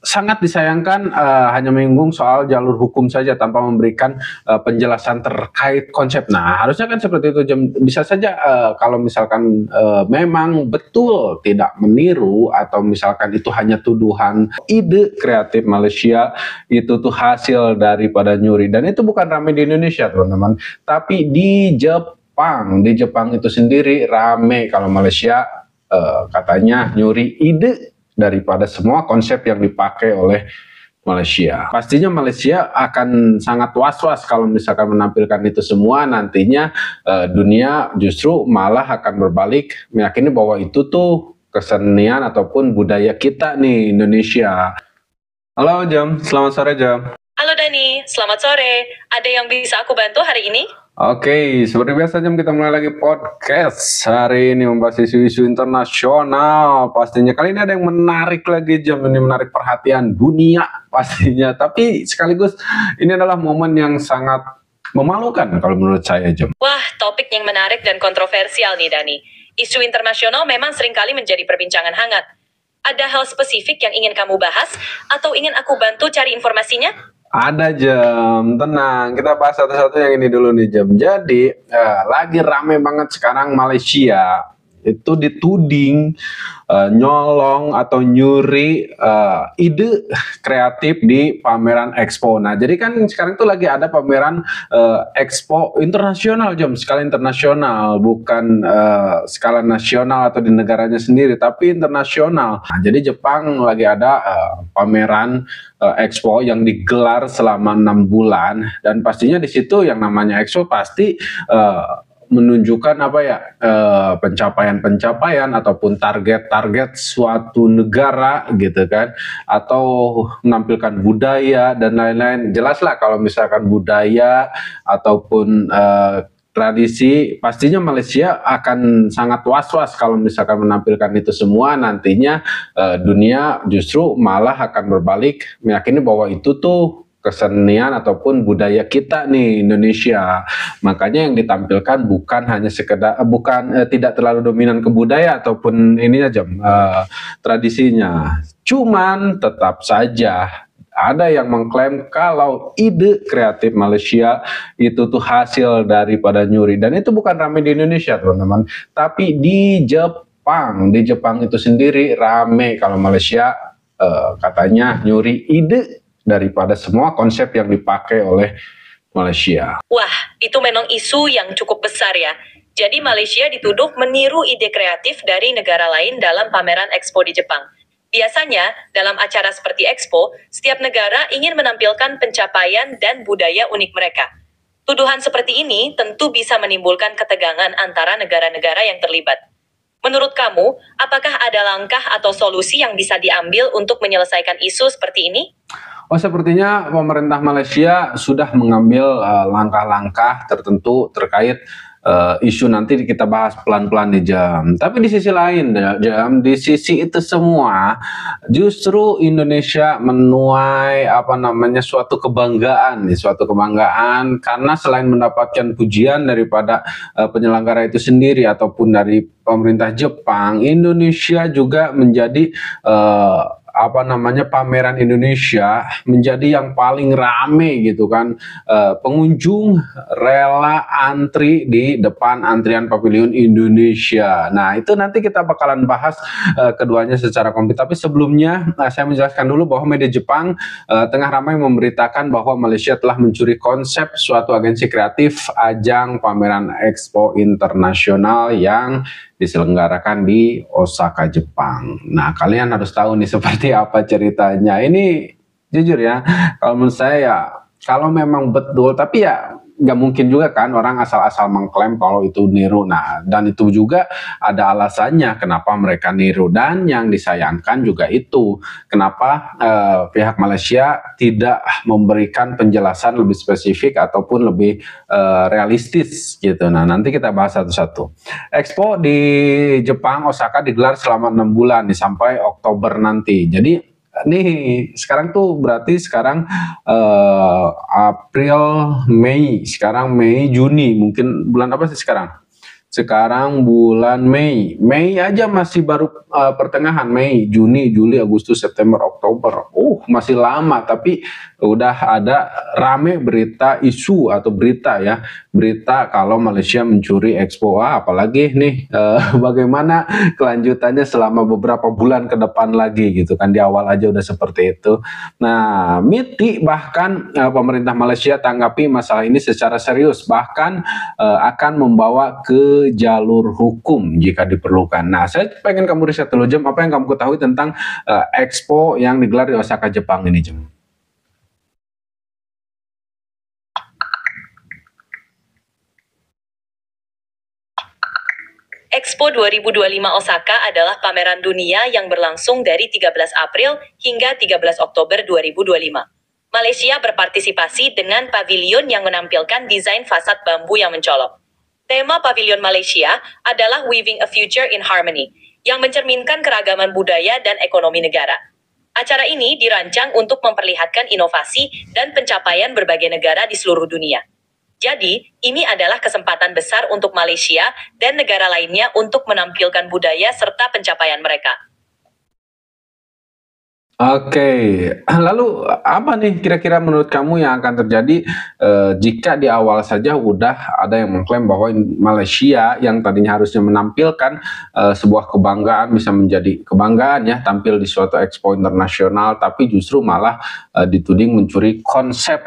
sangat disayangkan hanya menyinggung soal jalur hukum saja tanpa memberikan penjelasan terkait konsep. Nah, harusnya kan seperti itu. Bisa saja kalau misalkan memang betul tidak meniru atau misalkan itu hanya tuduhan, ide kreatif Malaysia itu tuh hasil daripada nyuri, dan itu bukan ramai di Indonesia teman-teman, tapi di Jepang. Di Jepang itu sendiri rame kalau Malaysia katanya nyuri ide daripada semua konsep yang dipakai oleh Malaysia. Pastinya Malaysia akan sangat was-was kalau misalkan menampilkan itu semua. Nantinya dunia justru malah akan berbalik meyakini bahwa itu tuh kesenian ataupun budaya kita nih, Indonesia. Halo Jam, selamat sore Jam. Halo Dani, selamat sore. Ada yang bisa aku bantu hari ini? Oke, seperti biasa Jam, kita mulai lagi podcast hari ini membahas isu-isu internasional. Pastinya kali ini ada yang menarik lagi Jam, ini menarik perhatian dunia pastinya. Tapi sekaligus ini adalah momen yang sangat memalukan kalau menurut saya Jam. Wah, topik yang menarik dan kontroversial nih Dani. Isu internasional memang seringkali menjadi perbincangan hangat. Ada hal spesifik yang ingin kamu bahas atau ingin aku bantu cari informasinya? Ada Jam, tenang, kita bahas satu-satu yang ini dulu nih Jam. Jadi lagi rame banget sekarang Malaysia itu dituding nyolong atau nyuri ide kreatif di pameran Expo. Nah, jadi kan sekarang tuh lagi ada pameran Expo internasional Jam, skala internasional, bukan skala nasional atau di negaranya sendiri, tapi internasional. Nah, jadi Jepang lagi ada pameran Expo yang digelar selama 6 bulan, dan pastinya di situ yang namanya Expo pasti menunjukkan apa ya, pencapaian-pencapaian ataupun target-target suatu negara gitu kan, atau menampilkan budaya dan lain-lain. Jelas lah kalau misalkan budaya ataupun tradisi, pastinya Malaysia akan sangat was-was kalau misalkan menampilkan itu semua. Nantinya dunia justru malah akan berbalik meyakini bahwa itu tuh kesenian ataupun budaya kita nih, Indonesia. Makanya yang ditampilkan bukan hanya sekedar tidak terlalu dominan ke budaya ataupun ini aja tradisinya. Cuman tetap saja ada yang mengklaim kalau ide kreatif Malaysia itu tuh hasil daripada nyuri, dan itu bukan ramai di Indonesia teman-teman, tapi di Jepang. Di Jepang itu sendiri rame kalau Malaysia katanya nyuri ide daripada semua konsep yang dipakai oleh Malaysia. Wah, itu memang isu yang cukup besar ya. Jadi Malaysia dituduh meniru ide kreatif dari negara lain dalam pameran Expo di Jepang. Biasanya, dalam acara seperti Expo, setiap negara ingin menampilkan pencapaian dan budaya unik mereka. Tuduhan seperti ini tentu bisa menimbulkan ketegangan antara negara-negara yang terlibat. Menurut kamu, apakah ada langkah atau solusi yang bisa diambil untuk menyelesaikan isu seperti ini? Oh, sepertinya pemerintah Malaysia sudah mengambil langkah-langkah tertentu terkait isu, nanti kita bahas pelan-pelan di Jam. Tapi di sisi lain Jam, di sisi itu semua justru Indonesia menuai suatu kebanggaan karena selain mendapatkan pujian daripada penyelenggara itu sendiri ataupun dari pemerintah Jepang, Indonesia juga menjadi pameran Indonesia menjadi yang paling rame gitu kan. Pengunjung rela antri di depan antrian pavilion Indonesia. Nah, itu nanti kita bakalan bahas keduanya secara komplit. Tapi sebelumnya saya menjelaskan dulu bahwa media Jepang tengah ramai memberitakan bahwa Malaysia telah mencuri konsep suatu agensi kreatif ajang pameran Expo internasional yang diselenggarakan di Osaka, Jepang. Nah, kalian harus tahu nih seperti apa ceritanya. Ini jujur ya, kalau menurut saya ya, kalau memang betul, tapi ya nggak mungkin juga kan orang asal-asal mengklaim kalau itu niru. Nah, dan itu juga ada alasannya kenapa mereka niru, dan yang disayangkan juga itu kenapa pihak Malaysia tidak memberikan penjelasan lebih spesifik ataupun lebih realistis gitu. Nah, nanti kita bahas satu-satu. Expo di Jepang, Osaka digelar selama 6 bulan nih, sampai Oktober nanti. Jadi nih sekarang tuh berarti sekarang April, Mei, sekarang Mei, Juni, mungkin bulan apa sih sekarang? Sekarang bulan Mei. Mei aja masih baru pertengahan Mei, Juni, Juli, Agustus, September, Oktober. Masih lama tapi udah ada rame berita isu atau berita ya. Berita kalau Malaysia mencuri Expo. Apalagi nih bagaimana kelanjutannya selama beberapa bulan ke depan lagi gitu kan. Di awal aja udah seperti itu. Nah, MITI bahkan pemerintah Malaysia tanggapi masalah ini secara serius. Bahkan akan membawa ke jalur hukum jika diperlukan. Nah, saya pengen kamu riset dulu, Jem, apa yang kamu ketahui tentang Expo yang digelar di Osaka, Jepang ini, Jem? Expo 2025 Osaka adalah pameran dunia yang berlangsung dari 13 April hingga 13 Oktober 2025. Malaysia berpartisipasi dengan pavilion yang menampilkan desain fasad bambu yang mencolok. Tema pavilion Malaysia adalah Weaving a Future in Harmony, yang mencerminkan keragaman budaya dan ekonomi negara. Acara ini dirancang untuk memperlihatkan inovasi dan pencapaian berbagai negara di seluruh dunia. Jadi, ini adalah kesempatan besar untuk Malaysia dan negara lainnya untuk menampilkan budaya serta pencapaian mereka. Oke, lalu apa nih kira-kira menurut kamu yang akan terjadi jika di awal saja udah ada yang mengklaim bahwa Malaysia yang tadinya harusnya menampilkan sebuah kebanggaan bisa menjadi kebanggaan ya tampil di suatu expo internasional, tapi justru malah dituding mencuri konsep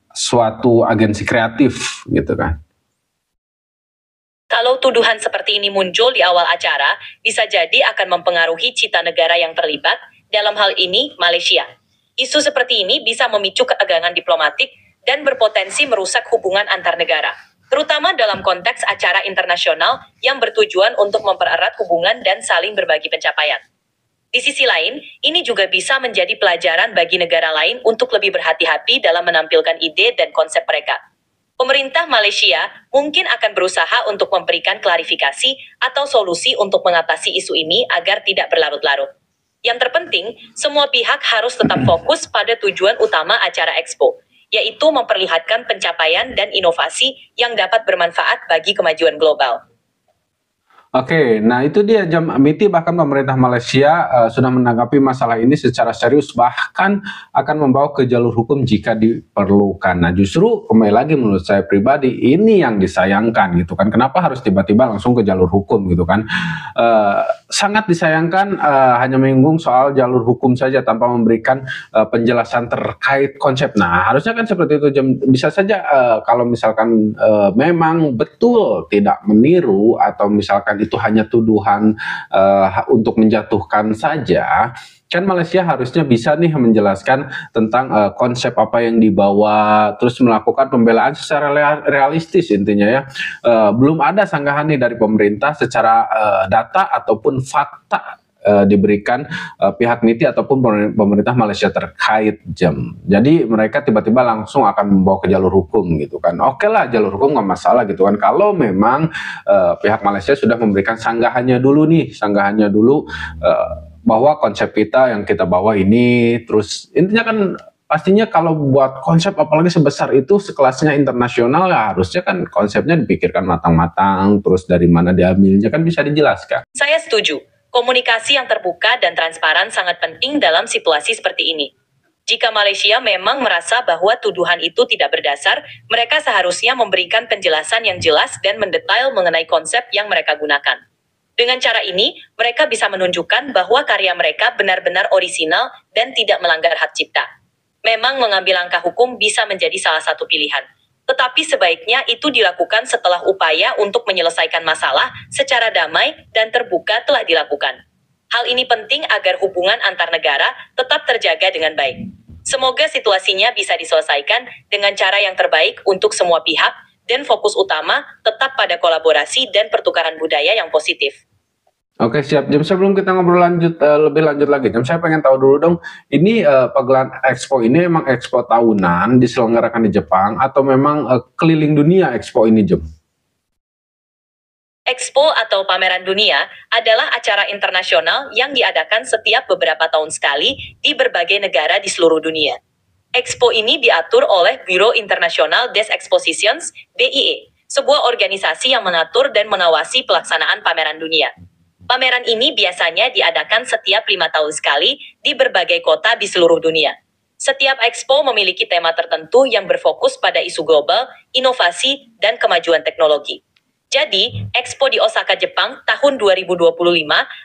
suatu agensi kreatif gitu kan? Kalau tuduhan seperti ini muncul di awal acara, bisa jadi akan mempengaruhi cita negara yang terlibat, dalam hal ini Malaysia. Isu seperti ini bisa memicu ketegangan diplomatik dan berpotensi merusak hubungan antar negara, terutama dalam konteks acara internasional yang bertujuan untuk mempererat hubungan dan saling berbagi pencapaian. Di sisi lain, ini juga bisa menjadi pelajaran bagi negara lain untuk lebih berhati-hati dalam menampilkan ide dan konsep mereka. Pemerintah Malaysia mungkin akan berusaha untuk memberikan klarifikasi atau solusi untuk mengatasi isu ini agar tidak berlarut-larut. Yang terpenting, semua pihak harus tetap fokus pada tujuan utama acara Expo, yaitu memperlihatkan pencapaian dan inovasi yang dapat bermanfaat bagi kemajuan global. Oke, nah itu dia, Jam. MITI bahkan pemerintah Malaysia sudah menanggapi masalah ini secara serius, bahkan akan membawa ke jalur hukum jika diperlukan. Nah, justru kembali lagi menurut saya pribadi ini yang disayangkan gitu kan. Kenapa harus tiba-tiba langsung ke jalur hukum gitu kan? Sangat disayangkan hanya menyinggung soal jalur hukum saja tanpa memberikan penjelasan terkait konsep. Nah, harusnya kan seperti itu, Jam. Bisa saja kalau misalkan memang betul tidak meniru atau misalkan itu hanya tuduhan untuk menjatuhkan saja, kan Malaysia harusnya bisa nih menjelaskan tentang konsep apa yang dibawa, terus melakukan pembelaan secara realistis intinya ya. Belum ada sanggahan nih dari pemerintah secara data ataupun fakta diberikan pihak MITI ataupun pemerintah Malaysia terkait, Jam. Jadi mereka tiba-tiba langsung akan membawa ke jalur hukum gitu kan. Oke lah, jalur hukum nggak masalah gitu kan. Kalau memang pihak Malaysia sudah memberikan sanggahannya dulu bahwa konsep kita yang kita bawa ini, terus intinya kan pastinya kalau buat konsep apalagi sebesar itu sekelasnya internasional ya harusnya kan konsepnya dipikirkan matang-matang, terus dari mana diambilnya kan bisa dijelaskan. Saya setuju. Komunikasi yang terbuka dan transparan sangat penting dalam situasi seperti ini. Jika Malaysia memang merasa bahwa tuduhan itu tidak berdasar, mereka seharusnya memberikan penjelasan yang jelas dan mendetail mengenai konsep yang mereka gunakan. Dengan cara ini, mereka bisa menunjukkan bahwa karya mereka benar-benar orisinal dan tidak melanggar hak cipta. Memang mengambil langkah hukum bisa menjadi salah satu pilihan. Tetapi sebaiknya itu dilakukan setelah upaya untuk menyelesaikan masalah secara damai dan terbuka telah dilakukan. Hal ini penting agar hubungan antar negara tetap terjaga dengan baik. Semoga situasinya bisa diselesaikan dengan cara yang terbaik untuk semua pihak dan fokus utama tetap pada kolaborasi dan pertukaran budaya yang positif. Oke, siap, Jam. Sebelum kita ngobrol lebih lanjut lagi, Jam, saya pengen tahu dulu dong, ini pagelaran Expo ini memang Expo tahunan diselenggarakan di Jepang atau memang keliling dunia Expo ini, Jam? Expo atau pameran dunia adalah acara internasional yang diadakan setiap beberapa tahun sekali di berbagai negara di seluruh dunia. Expo ini diatur oleh Bureau International des Expositions, BIE, sebuah organisasi yang mengatur dan mengawasi pelaksanaan pameran dunia. Pameran ini biasanya diadakan setiap 5 tahun sekali di berbagai kota di seluruh dunia. Setiap expo memiliki tema tertentu yang berfokus pada isu global, inovasi, dan kemajuan teknologi. Jadi, Expo di Osaka, Jepang tahun 2025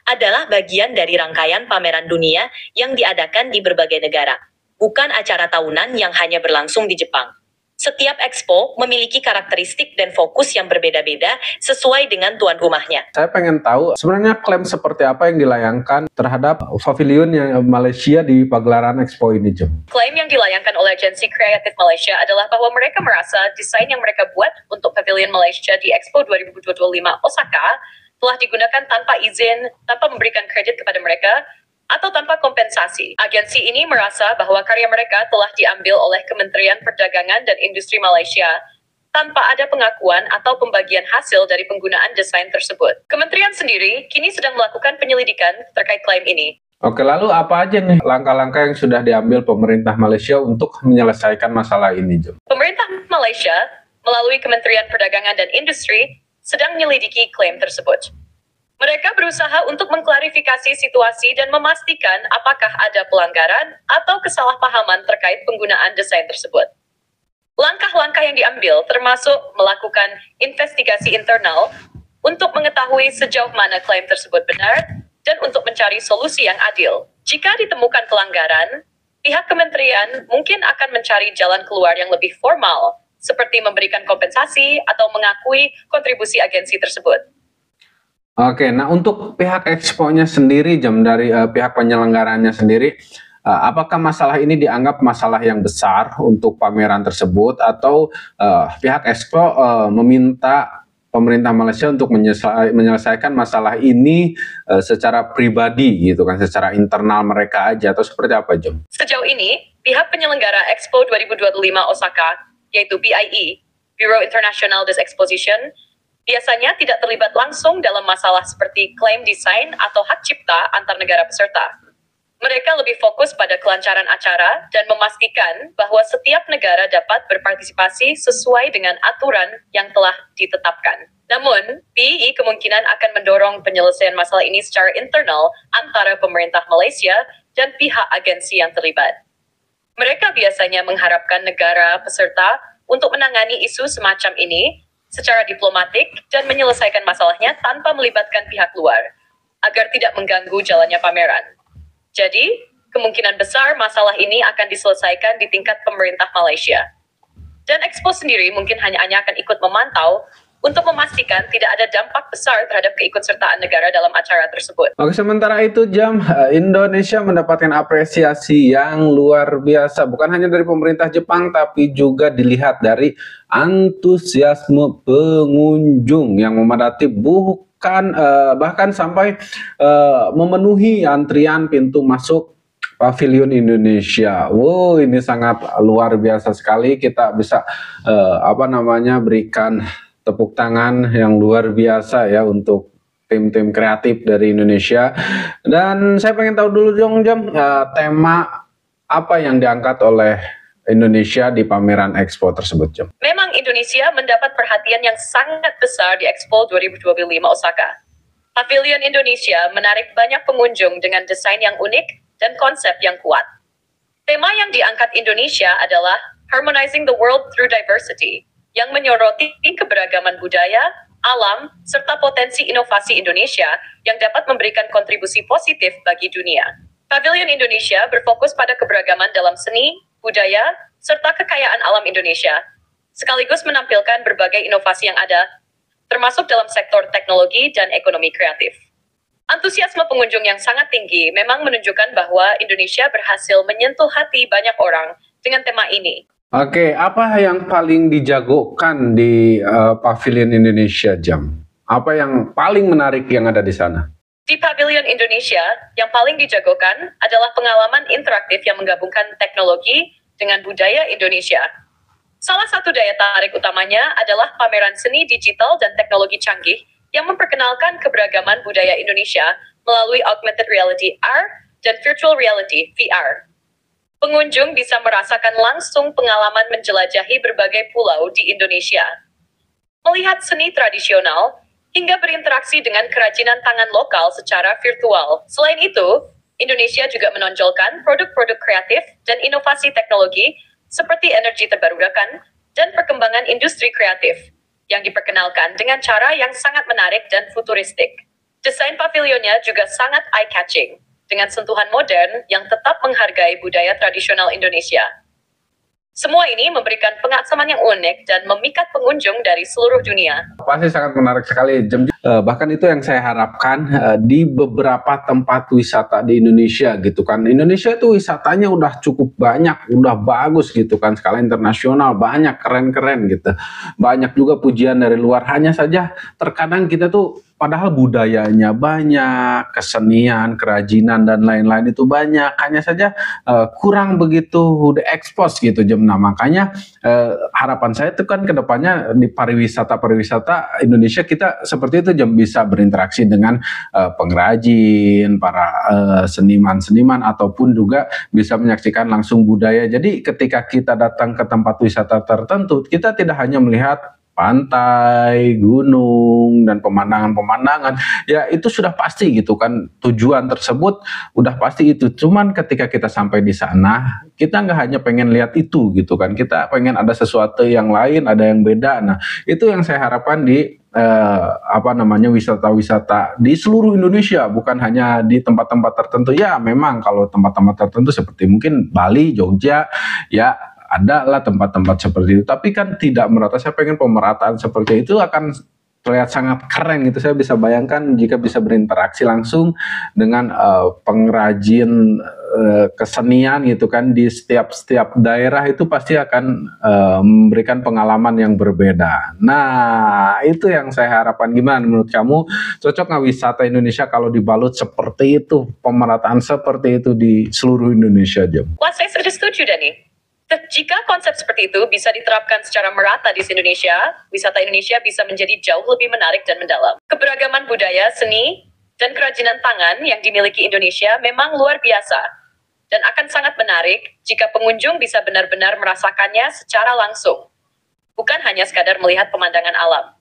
adalah bagian dari rangkaian pameran dunia yang diadakan di berbagai negara, bukan acara tahunan yang hanya berlangsung di Jepang. Setiap expo memiliki karakteristik dan fokus yang berbeda-beda sesuai dengan tuan rumahnya. Saya pengen tahu sebenarnya klaim seperti apa yang dilayangkan terhadap pavilion yang Malaysia di pagelaran Expo ini, Jem. Klaim yang dilayangkan oleh agensi kreatif Malaysia adalah bahwa mereka merasa desain yang mereka buat untuk pavilion Malaysia di Expo 2025 Osaka telah digunakan tanpa izin, tanpa memberikan kredit kepada mereka, atau tanpa kompensasi. Agensi ini merasa bahwa karya mereka telah diambil oleh Kementerian Perdagangan dan Industri Malaysia tanpa ada pengakuan atau pembagian hasil dari penggunaan desain tersebut. Kementerian sendiri kini sedang melakukan penyelidikan terkait klaim ini. Oke, lalu apa aja nih langkah-langkah yang sudah diambil pemerintah Malaysia untuk menyelesaikan masalah ini, Jem? Pemerintah Malaysia melalui Kementerian Perdagangan dan Industri sedang menyelidiki klaim tersebut. Mereka berusaha untuk mengklarifikasi situasi dan memastikan apakah ada pelanggaran atau kesalahpahaman terkait penggunaan desain tersebut. Langkah-langkah yang diambil termasuk melakukan investigasi internal untuk mengetahui sejauh mana klaim tersebut benar dan untuk mencari solusi yang adil. Jika ditemukan pelanggaran, pihak kementerian mungkin akan mencari jalan keluar yang lebih formal, seperti memberikan kompensasi atau mengakui kontribusi agensi tersebut. Oke, nah untuk pihak Expo-nya sendiri, Jem, dari pihak penyelenggaranya sendiri, apakah masalah ini dianggap masalah yang besar untuk pameran tersebut atau pihak Expo meminta pemerintah Malaysia untuk menyelesaikan masalah ini secara pribadi gitu kan, secara internal mereka aja atau seperti apa, Jem? Sejauh ini, pihak penyelenggara Expo 2025 Osaka, yaitu BIE, Bureau International des Expositions, biasanya tidak terlibat langsung dalam masalah seperti klaim desain atau hak cipta antar negara peserta. Mereka lebih fokus pada kelancaran acara dan memastikan bahwa setiap negara dapat berpartisipasi sesuai dengan aturan yang telah ditetapkan. Namun, BIE kemungkinan akan mendorong penyelesaian masalah ini secara internal antara pemerintah Malaysia dan pihak agensi yang terlibat. Mereka biasanya mengharapkan negara peserta untuk menangani isu semacam ini secara diplomatik dan menyelesaikan masalahnya tanpa melibatkan pihak luar, agar tidak mengganggu jalannya pameran. Jadi, kemungkinan besar masalah ini akan diselesaikan di tingkat pemerintah Malaysia. Dan Expo sendiri mungkin hanya akan ikut memantau untuk memastikan tidak ada dampak besar terhadap keikutsertaan negara dalam acara tersebut. Oke, sementara itu, Jam, Indonesia mendapatkan apresiasi yang luar biasa, bukan hanya dari pemerintah Jepang, tapi juga dilihat dari antusiasme pengunjung yang memadati bahkan sampai memenuhi antrian pintu masuk Pavilion Indonesia. Wow, ini sangat luar biasa sekali. Kita bisa berikan tepuk tangan yang luar biasa ya untuk tim-tim kreatif dari Indonesia. Dan saya pengen tahu dulu dong, Jam, tema apa yang diangkat oleh Indonesia di pameran Expo tersebut, Jam? Memang Indonesia mendapat perhatian yang sangat besar di Expo 2025 Osaka. Pavilion Indonesia menarik banyak pengunjung dengan desain yang unik dan konsep yang kuat. Tema yang diangkat Indonesia adalah Harmonizing the World Through Diversity, yang menyoroti keberagaman budaya, alam, serta potensi inovasi Indonesia yang dapat memberikan kontribusi positif bagi dunia. Pavilion Indonesia berfokus pada keberagaman dalam seni, budaya, serta kekayaan alam Indonesia, sekaligus menampilkan berbagai inovasi yang ada, termasuk dalam sektor teknologi dan ekonomi kreatif. Antusiasme pengunjung yang sangat tinggi memang menunjukkan bahwa Indonesia berhasil menyentuh hati banyak orang dengan tema ini. Oke, apa yang paling dijagokan di Pavilion Indonesia, Jam? Apa yang paling menarik yang ada di sana? Di Pavilion Indonesia, yang paling dijagokan adalah pengalaman interaktif yang menggabungkan teknologi dengan budaya Indonesia. Salah satu daya tarik utamanya adalah pameran seni digital dan teknologi canggih yang memperkenalkan keberagaman budaya Indonesia melalui augmented reality AR dan virtual reality VR. Pengunjung bisa merasakan langsung pengalaman menjelajahi berbagai pulau di Indonesia. melihat seni tradisional, hingga berinteraksi dengan kerajinan tangan lokal secara virtual. Selain itu, Indonesia juga menonjolkan produk-produk kreatif dan inovasi teknologi seperti energi terbarukan dan perkembangan industri kreatif yang diperkenalkan dengan cara yang sangat menarik dan futuristik. Desain pavilionnya juga sangat eye-catching, dengan sentuhan modern yang tetap menghargai budaya tradisional Indonesia. Semua ini memberikan pengalaman yang unik dan memikat pengunjung dari seluruh dunia. Pasti sangat menarik sekali, Jem. Bahkan itu yang saya harapkan di beberapa tempat wisata di Indonesia gitu kan. Indonesia itu wisatanya udah cukup banyak, udah bagus gitu kan, skala internasional banyak, keren-keren gitu. Banyak juga pujian dari luar. Hanya saja terkadang kita tuh padahal budayanya banyak, kesenian, kerajinan dan lain-lain itu banyak. Hanya saja kurang begitu diekspos gitu, Jem. Nah, makanya harapan saya itu kan kedepannya di pariwisata Indonesia kita seperti itu, Jem, bisa berinteraksi dengan pengrajin, para seniman-seniman, ataupun juga bisa menyaksikan langsung budaya. Jadi ketika kita datang ke tempat wisata tertentu, kita tidak hanya melihat pantai, gunung, dan pemandangan-pemandangan, ya itu sudah pasti gitu kan, tujuan tersebut udah pasti itu. Cuman ketika kita sampai di sana, kita nggak hanya pengen lihat itu gitu kan, kita pengen ada sesuatu yang lain, ada yang beda. Nah, itu yang saya harapkan di wisata-wisata di seluruh Indonesia, bukan hanya di tempat-tempat tertentu. Ya memang kalau tempat-tempat tertentu seperti mungkin Bali, Jogja, ya ada lah tempat-tempat seperti itu, tapi kan tidak merata. Saya pengen pemerataan seperti itu akan terlihat sangat keren gitu. Saya bisa bayangkan jika bisa berinteraksi langsung dengan pengrajin kesenian gitu kan di setiap daerah, itu pasti akan memberikan pengalaman yang berbeda. Nah, itu yang saya harapkan. Gimana menurut kamu, cocok nggak wisata Indonesia kalau dibalut seperti itu, pemerataan seperti itu di seluruh Indonesia, Jom? Wah, saya setuju, Dani. Jika konsep seperti itu bisa diterapkan secara merata di Indonesia, wisata Indonesia bisa menjadi jauh lebih menarik dan mendalam. Keberagaman budaya, seni, dan kerajinan tangan yang dimiliki Indonesia memang luar biasa, dan akan sangat menarik jika pengunjung bisa benar-benar merasakannya secara langsung, bukan hanya sekadar melihat pemandangan alam.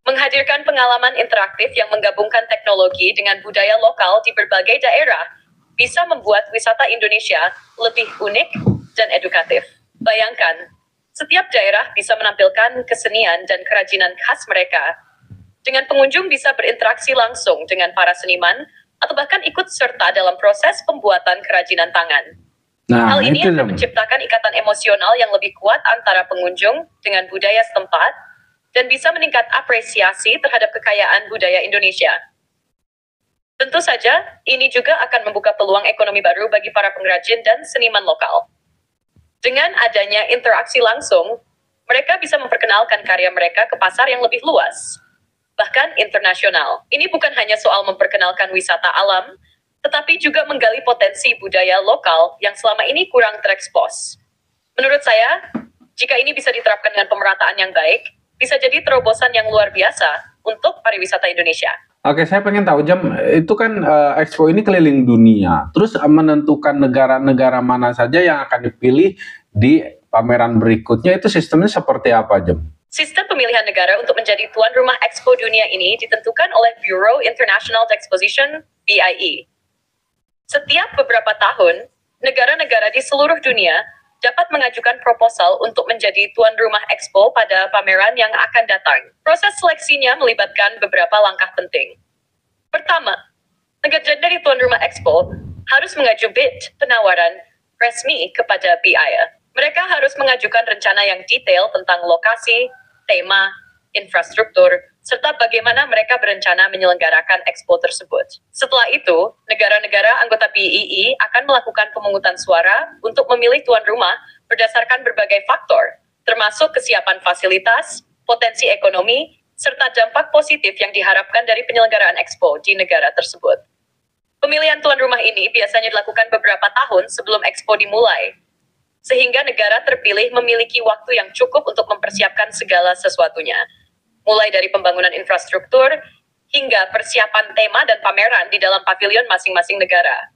Menghadirkan pengalaman interaktif yang menggabungkan teknologi dengan budaya lokal di berbagai daerah bisa membuat wisata Indonesia lebih unik dan edukatif. Bayangkan, setiap daerah bisa menampilkan kesenian dan kerajinan khas mereka. Dengan pengunjung bisa berinteraksi langsung dengan para seniman, atau bahkan ikut serta dalam proses pembuatan kerajinan tangan. Nah, hal ini akan menciptakan ikatan emosional yang lebih kuat antara pengunjung dengan budaya setempat, dan bisa meningkat apresiasi terhadap kekayaan budaya Indonesia. Tentu saja, ini juga akan membuka peluang ekonomi baru bagi para pengrajin dan seniman lokal. Dengan adanya interaksi langsung, mereka bisa memperkenalkan karya mereka ke pasar yang lebih luas, bahkan internasional. Ini bukan hanya soal memperkenalkan wisata alam, tetapi juga menggali potensi budaya lokal yang selama ini kurang terekspos. Menurut saya, jika ini bisa diterapkan dengan pemerataan yang baik, bisa jadi terobosan yang luar biasa untuk pariwisata Indonesia. Oke, saya pengen tahu, Jam, itu kan Expo ini keliling dunia, terus menentukan negara-negara mana saja yang akan dipilih di pameran berikutnya, itu sistemnya seperti apa, Jam? Sistem pemilihan negara untuk menjadi tuan rumah Expo dunia ini ditentukan oleh Bureau International Exposition, BIE. Setiap beberapa tahun, negara-negara di seluruh dunia dapat mengajukan proposal untuk menjadi tuan rumah Expo pada pameran yang akan datang. Proses seleksinya melibatkan beberapa langkah penting. Pertama, negara dari tuan rumah Expo harus mengajukan bid penawaran resmi kepada BIE. Mereka harus mengajukan rencana yang detail tentang lokasi, tema, infrastruktur, serta bagaimana mereka berencana menyelenggarakan Expo tersebut. Setelah itu, negara-negara anggota BIE akan melakukan pemungutan suara untuk memilih tuan rumah berdasarkan berbagai faktor, termasuk kesiapan fasilitas, potensi ekonomi, serta dampak positif yang diharapkan dari penyelenggaraan Expo di negara tersebut. Pemilihan tuan rumah ini biasanya dilakukan beberapa tahun sebelum Expo dimulai, sehingga negara terpilih memiliki waktu yang cukup untuk mempersiapkan segala sesuatunya, mulai dari pembangunan infrastruktur hingga persiapan tema dan pameran di dalam pavilion masing-masing negara.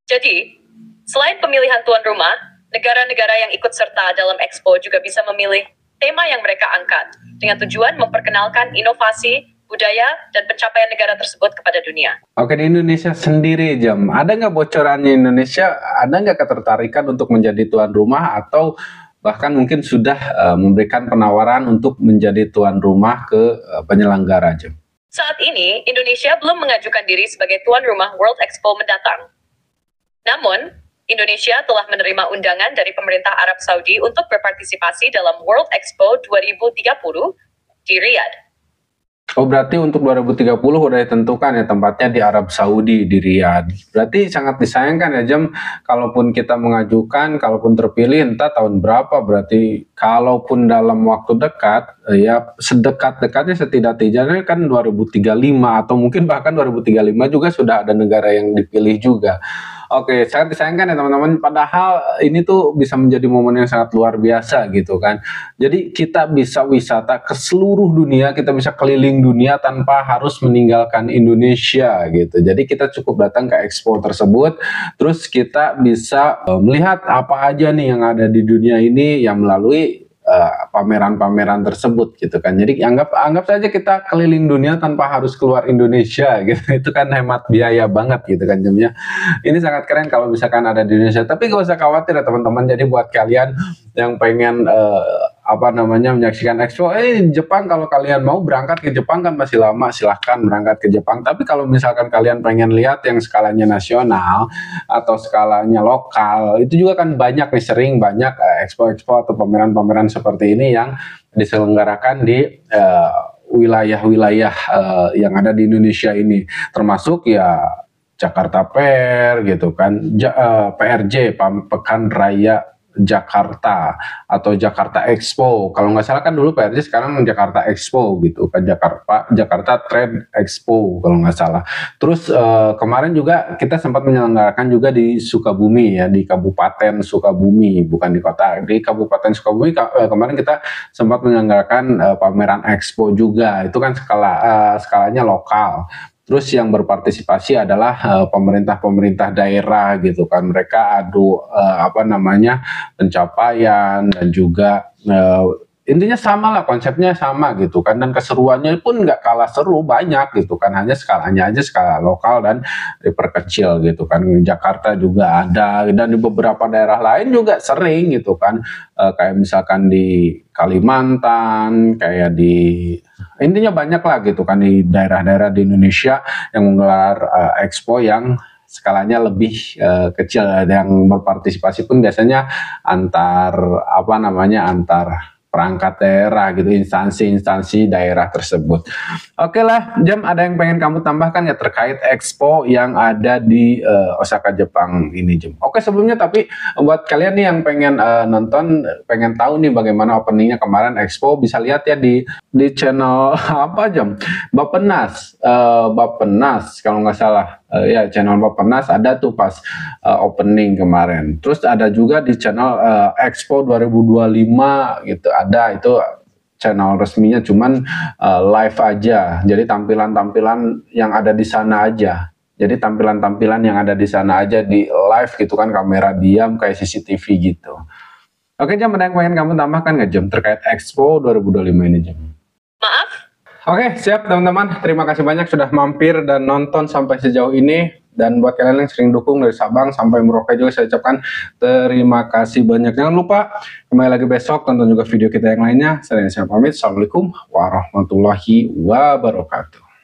Jadi, selain pemilihan tuan rumah, negara-negara yang ikut serta dalam Expo juga bisa memilih tema yang mereka angkat, dengan tujuan memperkenalkan inovasi, budaya, dan pencapaian negara tersebut kepada dunia. Oke, di Indonesia sendiri, Jam, ada nggak bocorannya Indonesia? Ada nggak ketertarikan untuk menjadi tuan rumah atau bahkan mungkin sudah memberikan penawaran untuk menjadi tuan rumah ke penyelenggara, Jam? Saat ini, Indonesia belum mengajukan diri sebagai tuan rumah World Expo mendatang. Namun, Indonesia telah menerima undangan dari pemerintah Arab Saudi untuk berpartisipasi dalam World Expo 2030 di Riyadh. Oh, berarti untuk 2030 udah ditentukan ya tempatnya di Arab Saudi, di Riyadh. Berarti sangat disayangkan ya, Jam, kalaupun kita mengajukan, kalaupun terpilih entah tahun berapa, berarti kalaupun dalam waktu dekat, ya sedekat-dekatnya setidak-tidaknya kan 2035 atau mungkin bahkan 2035 juga sudah ada negara yang dipilih juga. Oke, sangat disayangkan ya teman-teman, padahal ini tuh bisa menjadi momen yang sangat luar biasa gitu kan. Jadi kita bisa wisata ke seluruh dunia, kita bisa keliling dunia tanpa harus meninggalkan Indonesia gitu. Jadi kita cukup datang ke expo tersebut, terus kita bisa melihat apa aja nih yang ada di dunia ini yang melalui pameran-pameran tersebut gitu kan. Jadi anggap saja kita keliling dunia tanpa harus keluar Indonesia gitu. Itu kan hemat biaya banget gitu kan, Jamnya. Ini sangat keren kalau misalkan ada di Indonesia. Tapi gak usah khawatir ya teman-teman. Jadi buat kalian yang pengen menyaksikan expo, Jepang, kalau kalian mau berangkat ke Jepang kan masih lama, silahkan berangkat ke Jepang. Tapi kalau misalkan kalian pengen lihat yang skalanya nasional atau skalanya lokal, itu juga kan banyak nih, sering banyak expo-expo atau pameran-pameran seperti ini yang diselenggarakan di wilayah-wilayah yang ada di Indonesia ini, termasuk ya Jakarta Fair gitu kan, PRJ, Pekan Raya Jakarta, atau Jakarta Expo. Kalau nggak salah kan dulu PRJ, sekarang Jakarta Expo gitu kan, Jakarta Trade Expo kalau nggak salah. Terus kemarin juga kita sempat menyelenggarakan juga di Sukabumi ya, di Kabupaten Sukabumi, bukan di kota, di Kabupaten Sukabumi. Kemarin kita sempat menyelenggarakan pameran Expo juga. Itu kan skalanya lokal. Terus yang berpartisipasi adalah pemerintah-pemerintah daerah gitu kan. Mereka adu pencapaian, dan juga intinya sama lah, konsepnya sama gitu kan, dan keseruannya pun nggak kalah seru, banyak gitu kan, hanya skalanya aja skala lokal dan diperkecil gitu kan. Jakarta juga ada, dan di beberapa daerah lain juga sering gitu kan, kayak misalkan di Kalimantan, kayak di intinya banyak lah gitu kan, di daerah-daerah di Indonesia yang menggelar expo yang skalanya lebih kecil. Yang berpartisipasi pun biasanya antar perangkat daerah gitu, instansi-instansi daerah tersebut. Oke lah, Jam, ada yang pengen kamu tambahkan ya terkait expo yang ada di Osaka, Jepang ini, Jam? Oke, sebelumnya tapi buat kalian nih yang pengen nonton, pengen tahu nih bagaimana openingnya kemarin expo, bisa lihat ya di channel apa, Jam? Bappenas kalau nggak salah. Ya, channel Bappenas ada tuh pas opening kemarin. Terus ada juga di channel Expo 2025 gitu, ada itu channel resminya, cuman live aja. Jadi tampilan-tampilan yang ada di sana aja. Jadi tampilan-tampilan yang ada di sana aja di live gitu kan, kamera diam kayak CCTV gitu. Oke, Jam, ada yang pengen kamu tambahkan nggak, Jam, terkait Expo 2025 ini, Jam? Maaf? Oke, siap teman-teman. Terima kasih banyak sudah mampir dan nonton sampai sejauh ini. Dan buat kalian yang sering dukung dari Sabang sampai Merauke juga, saya ucapkan terima kasih banyak. Jangan lupa kembali lagi besok, tonton juga video kita yang lainnya. Saya pamit. Assalamualaikum warahmatullahi wabarakatuh.